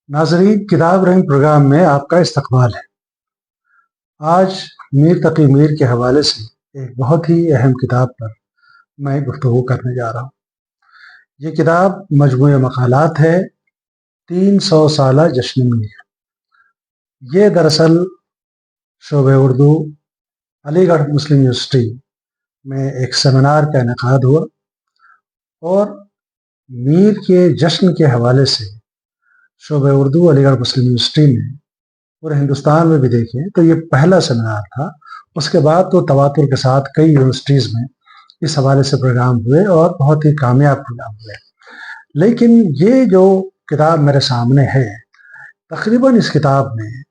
नाजरीन, किताब रंग प्रोग्राम में आपका इस्तकबाल है। आज मीर तकी मीर के हवाले से एक बहुत ही अहम किताब पर मैं गुफ्तगू करने जा रहा हूँ। ये किताब मजमूए मकालात है 300 साला जश्न मीर। ये दरअसल शोबे उर्दू अलीगढ़ मुस्लिम यूनिवर्सिटी में एक सेमिनार का इनेकाद हुआ और मीर के जश्न के हवाले से शोबे उर्दू अलीगढ़ मुस्लिम यूनिवर्सिटी में पूरे हिंदुस्तान में भी देखें तो ये पहला सेमिनार था। उसके बाद तो तवातुर के साथ कई यूनिवर्सिटीज़ में इस हवाले से प्रोग्राम हुए और बहुत ही कामयाब प्रोग्राम हुए। लेकिन ये जो किताब मेरे सामने है, तकरीबन इस किताब में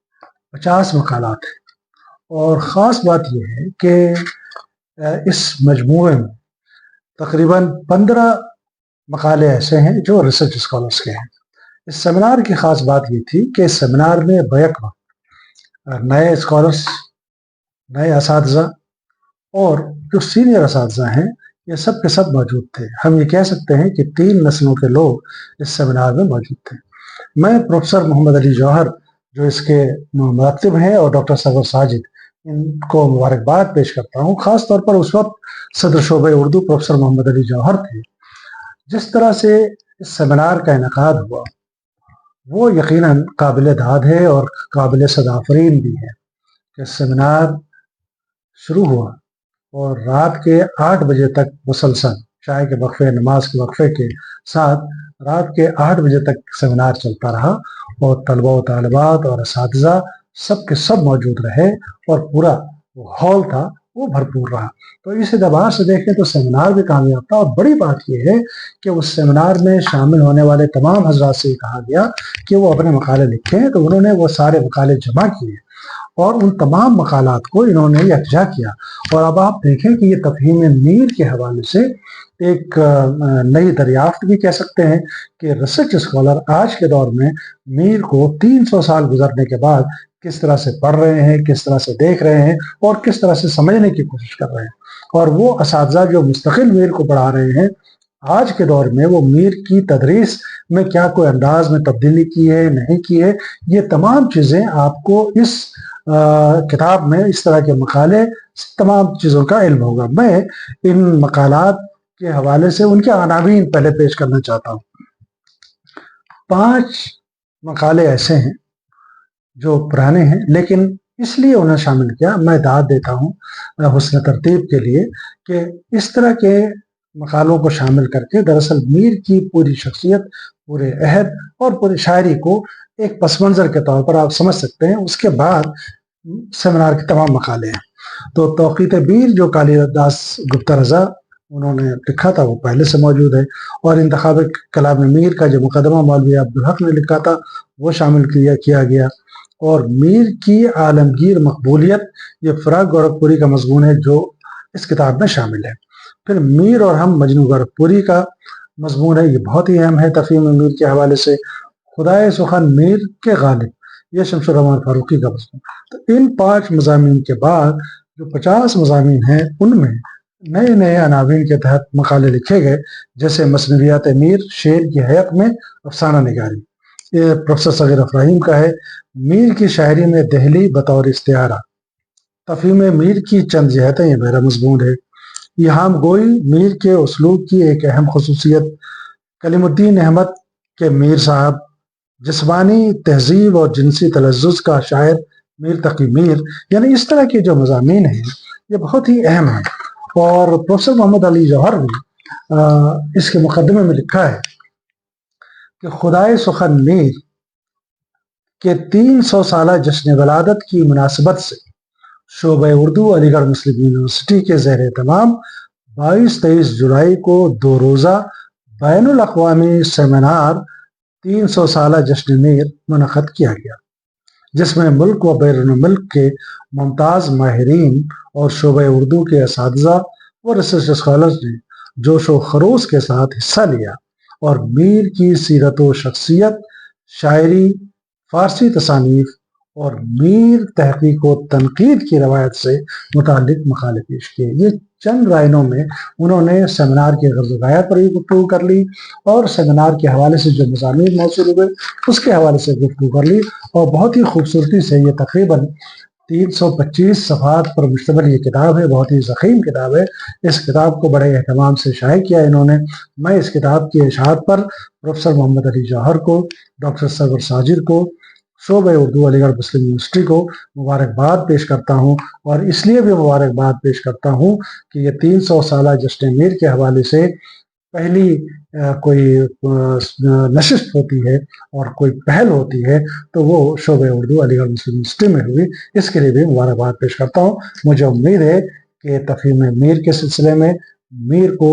50 मकालात हैं और ख़ास बात यह है कि इस मजमूए में तकरीबन 15 मकाले ऐसे हैं जो रिसर्च स्कॉलर्स के हैं। इस सेमिनार की ख़ास बात ये थी कि इस सेमिनार में बैक वक्त नए स्कॉलर्स, नए असातिज़ा और जो सीनियर असातिज़ा हैं, ये सब के सब मौजूद थे। हम ये कह सकते हैं कि 3 नस्लों के लोग इस सेमिनार में मौजूद थे। मैं प्रोफेसर मोहम्मद अली जौहर, जो इसके मुरत्तिब हैं, और डॉक्टर सरवर साजिद, इनको मुबारकबाद पेश करता हूँ। ख़ास तौर पर उस वक्त सदर शोबे उर्दू प्रोफेसर मोहम्मद अली जौहर थे। जिस तरह से इस सेमिनार का इनेकाद हुआ वो यकीनन काबिल दाद है और काबिल सदाफरीन भी है कि सेमिनार शुरू हुआ और रात के 8 बजे तक मुसलसल चाय के वक्फे, नमाज के वक्फे के साथ रात के 8 बजे तक सेमिनार चलता रहा और तलबा व तालिबात और असातिज़ा सब के सब मौजूद रहे और पूरा वो हॉल था वो भरपूर रहा। तो इस एतबार से देखें तो सेमिनार भी कामयाब था। और बड़ी बात यह है कि उस सेमिनार में शामिल होने वाले तमाम हजरात से कहा गया कि वो अपने मकाले लिखें, तो उन्होंने वो सारे मकाले जमा किए और उन तमाम मकालात को इन्होंने यकजा किया। और अब आप देखें कि ये तफहीम मीर के हवाले से एक नई दरियाफ्त भी कह सकते हैं कि रिसर्च स्कॉलर आज के दौर में मीर को 300 साल गुजरने के बाद किस तरह से पढ़ रहे हैं, किस तरह से देख रहे हैं और किस तरह से समझने की कोशिश कर रहे हैं। और वो असातिज़ा जो मुस्तकिल मीर को पढ़ा रहे हैं आज के दौर में, वो मीर की तदरीस में क्या कोई अंदाज में तब्दीली की है, नहीं की है, ये तमाम चीज़ें आपको इस किताब में इस तरह के मकाले, तमाम चीज़ों का इल्म होगा। मैं इन मकालात के हवाले से उनके अनावीन पहले पेश करना चाहता हूँ। 5 मकाले ऐसे हैं जो पुराने हैं, लेकिन इसलिए उन्हें शामिल किया, मैं दाद देता हूँ हुस्न तरतीब के लिए, कि इस तरह के मकालों को शामिल करके दरअसल मीर की पूरी शख्सियत, पूरे अहद और पूरी शायरी को एक पस मंज़र के तौर पर आप समझ सकते हैं। उसके बाद सेमिनार के तमाम मकाले हैं। तो तौक़ीत बीर जो कालिदास गुप्ता रज़ा उन्होंने लिखा था वो पहले से मौजूद है, और इंतखाब कलाम मीर का जो मुकदमा मौलवी अब्दुल हक ने लिखा था वो शामिल किया गया। और मीर की आलमगीर मकबूलियत, ये फ़राग गोरखपुरी का मज़मून है जो इस किताब में शामिल है। फिर मीर और हम मजनू गोरखपुरी का मज़मून है, ये बहुत ही अहम है तफ़हीम मीर के हवाले से। खुदाए सुखन मीर के गालिब, ये शमशुर रहमान फारूकी का मज़मून। तो इन 5 मज़ामीन के बाद जो 50 मज़ामीन हैं उनमें नए नए अनावीन के तहत मकाले लिखे गए, जैसे मसनवियात मीर, शेर की हयत में अफसाना निगारी, ये प्रोफेसर सगीर अफराहीम का है। मीर की शायरी में दहली बतौर इस्तिआरा, तफ़हीम मीर की चंद जहतें, ये मेरा मज़मून है। यहाँ गोई मीर के उसलूब की एक अहम खसूसियत, कलीमुद्दीन अहमद के मीर साहब, जिस्मानी तहजीब और जिनसी तलज़्ज़ुज़ का शायर मीर तकी मीर। यानी इस तरह के जो मज़ामीन हैं ये बहुत ही अहम हैं। और प्रोफेसर मोहम्मद अली जौहर ने इसके मुकदमे में लिखा है कि खुदाए सुखन मीर के 300 साला जश्न वलादत की मुनासिबत से शोबे उर्दू अलीगढ़ मुस्लिम यूनिवर्सिटी के ज़ेर तमाम 22-23 जुलाई को 2 रोज़ा बैनुल अक़वामी सेमिनार 300 साला जश्न मीर मुनक़द किया गया, जिसमें मुल्क व बैरून मुल्क के मुमताज़ माहिरीन और शोबे उर्दू के असातिज़ा व रिसर्च स्कॉलर्स ने जोश व खरोश के साथ हिस्सा लिया और मीर की सीरत व शख्सियत, शायरी, फ़ारसी तसानीफ़ اور میر تحقیق و تنقید کی روایت سے متعلق مقالے پیش کیے۔ یہ چند رائنوں میں انہوں نے سیمینار کے غرض و غایات پر بھی گفتگو کر لی، اور سیمینار کے حوالے سے جو مضامین موصول ہوئے اس کے حوالے سے گفتگو کر لی، اور بہت ہی خوبصورتی سے یہ تقریباً 325 صفحات پر مشتمل یہ کتاب ہے، بہت ہی ضخیم کتاب ہے۔ اس کتاب کو بڑے اہتمام سے شائع کیا انہوں نے۔ میں اس کتاب کی اشاعت پر پروفیسر محمد علی جوہر کو، ڈاکٹر سرور ساجر کو، شعبہ اردو علی گڑھ مسلم یونیورسٹی کو مبارکباد پیش کرتا ہوں، اور اس لیے بھی مبارکباد پیش کرتا ہوں کہ یہ 300 سالہ جشن میر کے حوالے سے پہلی کوئی نشست ہوتی ہے اور کوئی پہل ہوتی ہے تو وہ شعبہ اردو علی گڑھ مسلم یونیورسٹی میں ہوئی۔ اس کے لیے بھی مبارکباد پیش کرتا ہوں۔ مجھے امید ہے کہ تفہیم میر کے سلسلے میں میر کو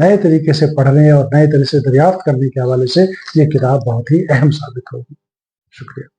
نئے طریقے سے پڑھنے اور نئے طریقے سے دریافت کرنے کے حوالے سے یہ کتاب بہت ہی اہم ثابت ہوگی۔ شکریہ۔